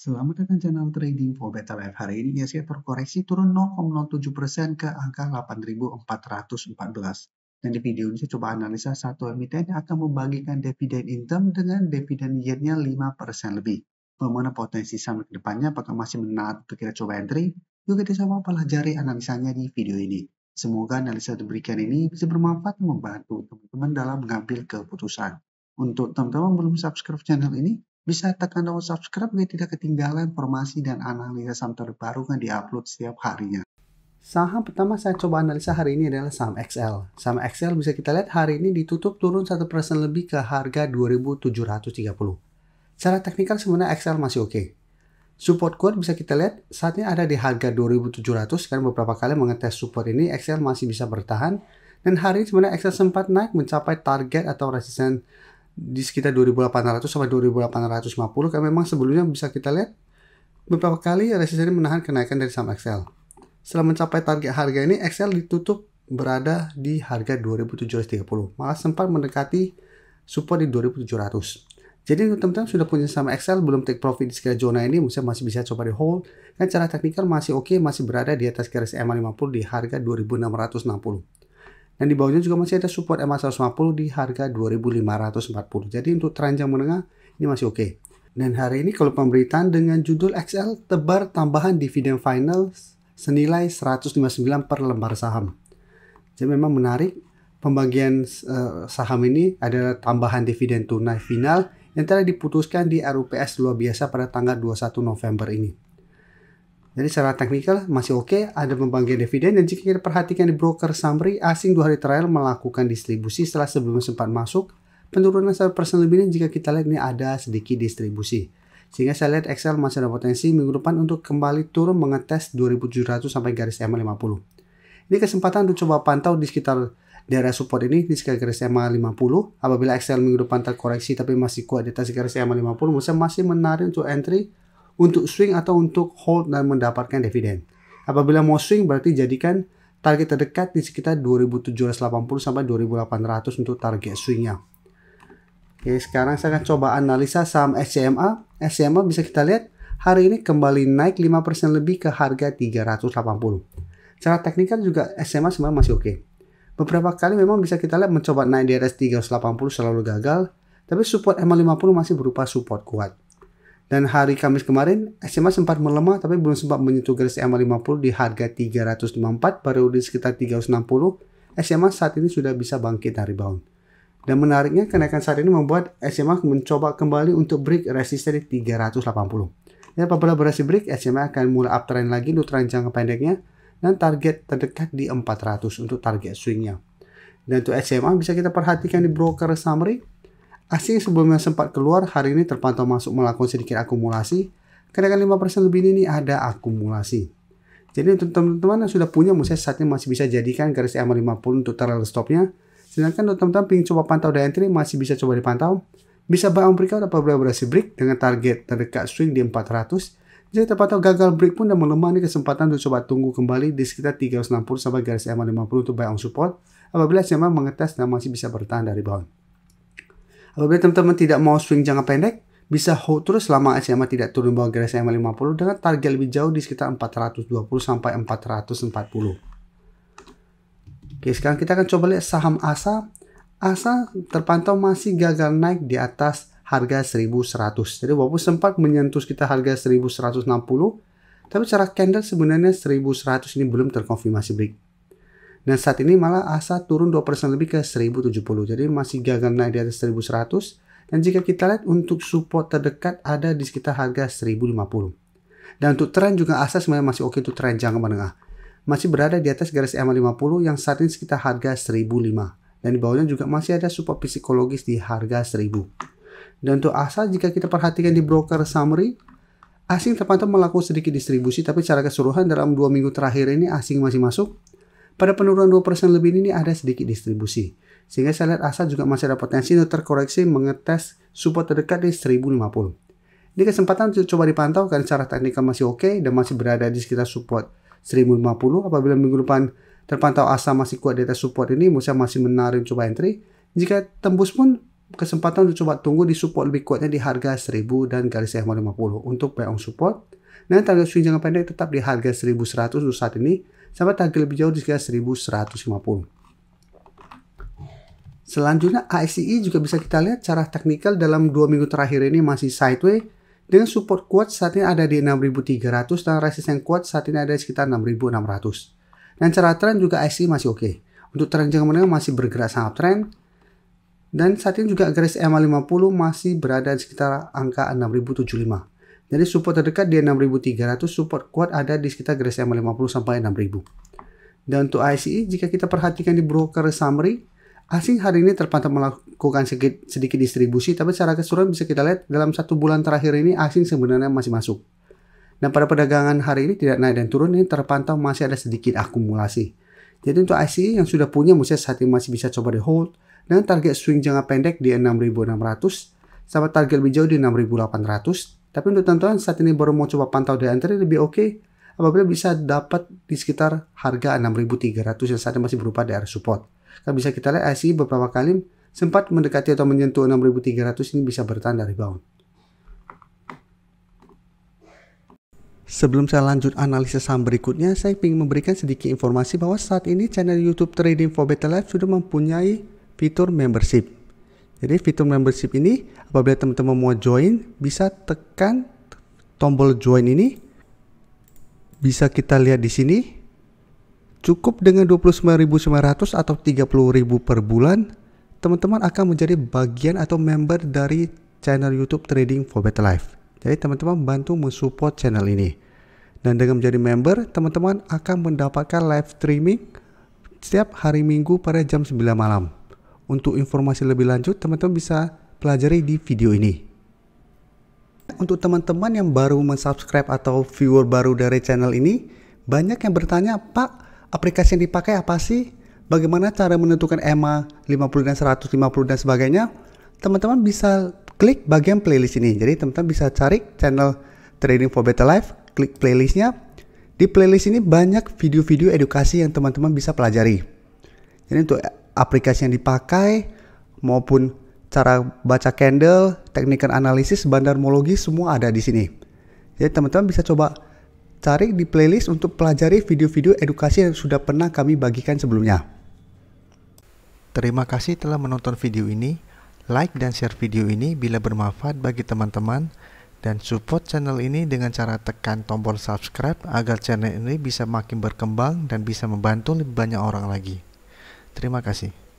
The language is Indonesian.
Selamat datang channel Trading for Better Life. Hari ini IHSG terkoreksi turun 0,07% ke angka 8.414. Dan di video ini saya coba analisa satu emiten yang akan membagikan dividen income dengan dividen yield-nya 5% lebih. Bagaimana potensi saham ke depannya, apakah masih menarik untuk kita coba entry? Yuk kita sama pelajari analisanya di video ini. Semoga analisa diberikan ini bisa bermanfaat dan membantu teman-teman dalam mengambil keputusan. Untuk teman-teman belum subscribe channel ini, bisa tekan tombol subscribe biar tidak ketinggalan informasi dan analisa saham terbaru yang diupload setiap harinya. Saham pertama saya coba analisa hari ini adalah saham XL. Saham XL bisa kita lihat hari ini ditutup turun 1% lebih ke harga 2.730. Secara teknikal sebenarnya XL masih oke. Support kuat bisa kita lihat saat ini ada di harga 2.700 karena beberapa kali mengetes support ini XL masih bisa bertahan. Dan hari ini sebenarnya XL sempat naik mencapai target atau resisten di sekitar 2.800 sampai 2.850 kan memang sebelumnya bisa kita lihat beberapa kali resisten menahan kenaikan dari saham XL. Setelah mencapai target harga ini, XL ditutup berada di harga 2.730, malah sempat mendekati support di 2.700. Jadi untuk teman-teman sudah punya saham XL belum take profit di sekitar zona ini, masih bisa coba di hold. Dan cara teknikal masih oke, masih berada di atas garis EMA 50 di harga 2.660. Dan di bawahnya juga masih ada support EMA 150 di harga 2.540. Jadi untuk tren jangka menengah ini masih oke. Dan hari ini kalau pemberitaan dengan judul XL tebar tambahan dividen final senilai 159 per lembar saham. Jadi memang menarik, pembagian saham ini adalah tambahan dividen tunai final yang telah diputuskan di RUPS luar biasa pada tanggal 21 November ini. Jadi secara teknikal masih oke, ada pembagian dividen, dan jika kita perhatikan di broker summary, asing 2 hari terakhir melakukan distribusi setelah sebelumnya sempat masuk. Penurunan 1% lebih ini jika kita lihat ini ada sedikit distribusi. Sehingga saya lihat XL masih ada potensi minggu depan untuk kembali turun mengetes 2.700 sampai garis EMA 50. Ini kesempatan untuk coba pantau di sekitar daerah support ini, di sekitar garis EMA 50. Apabila XL minggu depan terkoreksi tapi masih kuat di atas garis EMA 50, masih menarik untuk entry, untuk swing atau untuk hold dan mendapatkan dividen. Apabila mau swing berarti jadikan target terdekat di sekitar 2.780 sampai 2.800 untuk target swingnya. Oke, sekarang saya akan coba analisa saham SCMA. SCMA bisa kita lihat hari ini kembali naik 5% lebih ke harga 380. Secara teknikal juga SCMA sebenarnya masih oke. Beberapa kali memang bisa kita lihat mencoba naik di atas 380 selalu gagal, tapi support EMA 50 masih berupa support kuat. Dan hari Kamis kemarin, SMA sempat melemah tapi belum sempat menyentuh garis EMA 50 di harga 354, baru di sekitar 360. SMA saat ini sudah bisa bangkit dari rebound. Dan menariknya, kenaikan saat ini membuat SMA mencoba kembali untuk break resisten di 380. Dan apabila berhasil break, SMA akan mulai uptrend lagi untuk tren jangka pendeknya, dan target terdekat di 400 untuk target swingnya. Dan untuk SMA bisa kita perhatikan di broker summary. Asing sebelumnya sempat keluar, hari ini terpantau masuk melakukan sedikit akumulasi. Kenaikan 5% lebih ini ada akumulasi. Jadi untuk teman-teman yang sudah punya, menurut saya saat ini masih bisa jadikan garis EMA 50 untuk trail stopnya. Sedangkan untuk teman-teman ingin coba pantau di entry, masih bisa coba dipantau. Bisa buy on breakout apabila berhasil break dengan target terdekat swing di 400. Jika terpantau gagal break pun dan melemah, ini kesempatan untuk coba tunggu kembali di sekitar 360 sampai garis EMA 50 untuk buy on support. Apabila SMA mengetes dan masih bisa bertahan dari bawah. Apabila teman-teman tidak mau swing jangka pendek, bisa hold terus selama SMA tidak turun bawah garis EMA 50 dengan target lebih jauh di sekitar 420 sampai 440. Oke, sekarang kita akan coba lihat saham ASA. ASA terpantau masih gagal naik di atas harga 1100. Jadi walaupun sempat menyentuh sekitar harga 1160, tapi secara candle sebenarnya 1100 ini belum terkonfirmasi break. Dan saat ini malah ASA turun 2% lebih ke 1070. Jadi masih gagal naik di atas 1100. Dan jika kita lihat untuk support terdekat ada di sekitar harga 1050. Dan untuk tren juga ASA sebenarnya masih oke untuk tren jangka menengah. Masih berada di atas garis EMA 50 yang saat ini sekitar harga 1005. Dan di bawahnya juga masih ada support psikologis di harga 1000. Dan untuk ASA jika kita perhatikan di broker summary, asing terpantau melakukan sedikit distribusi, tapi secara keseluruhan dalam 2 minggu terakhir ini asing masih masuk. Pada penurunan 2% lebih ini ada sedikit distribusi. Sehingga saya lihat ASA juga masih ada potensi untuk terkoreksi mengetes support terdekat di 1050. Ini kesempatan untuk coba dipantau karena secara teknikal masih oke dan masih berada di sekitar support 1050. Apabila minggu depan terpantau ASA masih kuat di atas support ini, masih menarik coba entry. Jika tembus pun kesempatan untuk coba tunggu di support lebih kuatnya di harga 1000 dan garis EMA 50 untuk buy on support. Dan target swing jangka pendek tetap di harga 1100 untuk saat ini, sampai target lebih jauh di sekitar 1150. Selanjutnya ASCI juga bisa kita lihat cara teknikal dalam 2 minggu terakhir ini masih sideways dengan support kuat saat ini ada di 6300 dan resisten kuat saat ini ada di sekitar 6600. Dan cara tren juga ASCI masih oke. Untuk tren jangka menengah masih bergerak sangat tren. Dan saat ini juga garis EMA 50 masih berada di sekitar angka 6075. Jadi support terdekat di 6300, support kuat ada di sekitar garis EMA 50 sampai 6000. Dan untuk ASCI jika kita perhatikan di broker summary, asing hari ini terpantau melakukan sedikit distribusi, tapi secara keseluruhan bisa kita lihat dalam 1 bulan terakhir ini asing sebenarnya masih masuk. Dan pada perdagangan hari ini tidak naik dan turun, ini terpantau masih ada sedikit akumulasi. Jadi untuk ASCI yang sudah punya mestinya saat ini masih bisa coba di hold dengan target swing jangka pendek di 6600 sampai target lebih jauh di 6800. Tapi untuk teman-teman saat ini baru mau coba pantau di entry lebih oke apabila bisa dapat di sekitar harga 6300 yang saat ini masih berupa daerah support. Kan bisa kita lihat ASCI beberapa kali sempat mendekati atau menyentuh 6300 ini bisa bertahan dari rebound. Sebelum saya lanjut analisis saham berikutnya, saya ingin memberikan sedikit informasi bahwa saat ini channel YouTube Trading for Better Life sudah mempunyai fitur membership. Jadi fitur membership ini apabila teman-teman mau join bisa tekan tombol join ini. Bisa kita lihat di sini. Cukup dengan 29.900 atau 30.000 per bulan, teman-teman akan menjadi bagian atau member dari channel YouTube Trading for Better Life. Jadi teman-teman bantu mensupport channel ini. Dan dengan menjadi member, teman-teman akan mendapatkan live streaming setiap hari Minggu pada jam 9 malam. Untuk informasi lebih lanjut, teman-teman bisa pelajari di video ini. Untuk teman-teman yang baru mensubscribe atau viewer baru dari channel ini, banyak yang bertanya, Pak, aplikasi yang dipakai apa sih? Bagaimana cara menentukan EMA 50 dan 150 dan sebagainya? Teman-teman bisa klik bagian playlist ini. Jadi teman-teman bisa cari channel Trading for Better Life, klik playlistnya. Di playlist ini banyak video-video edukasi yang teman-teman bisa pelajari. Jadi untuk aplikasi yang dipakai maupun cara baca candle, teknikal analisis, bandarmologi semua ada di sini. Jadi teman-teman bisa coba cari di playlist untuk pelajari video-video edukasi yang sudah pernah kami bagikan sebelumnya. Terima kasih telah menonton video ini. Like dan share video ini bila bermanfaat bagi teman-teman. Dan support channel ini dengan cara tekan tombol subscribe agar channel ini bisa makin berkembang dan bisa membantu lebih banyak orang lagi. Terima kasih.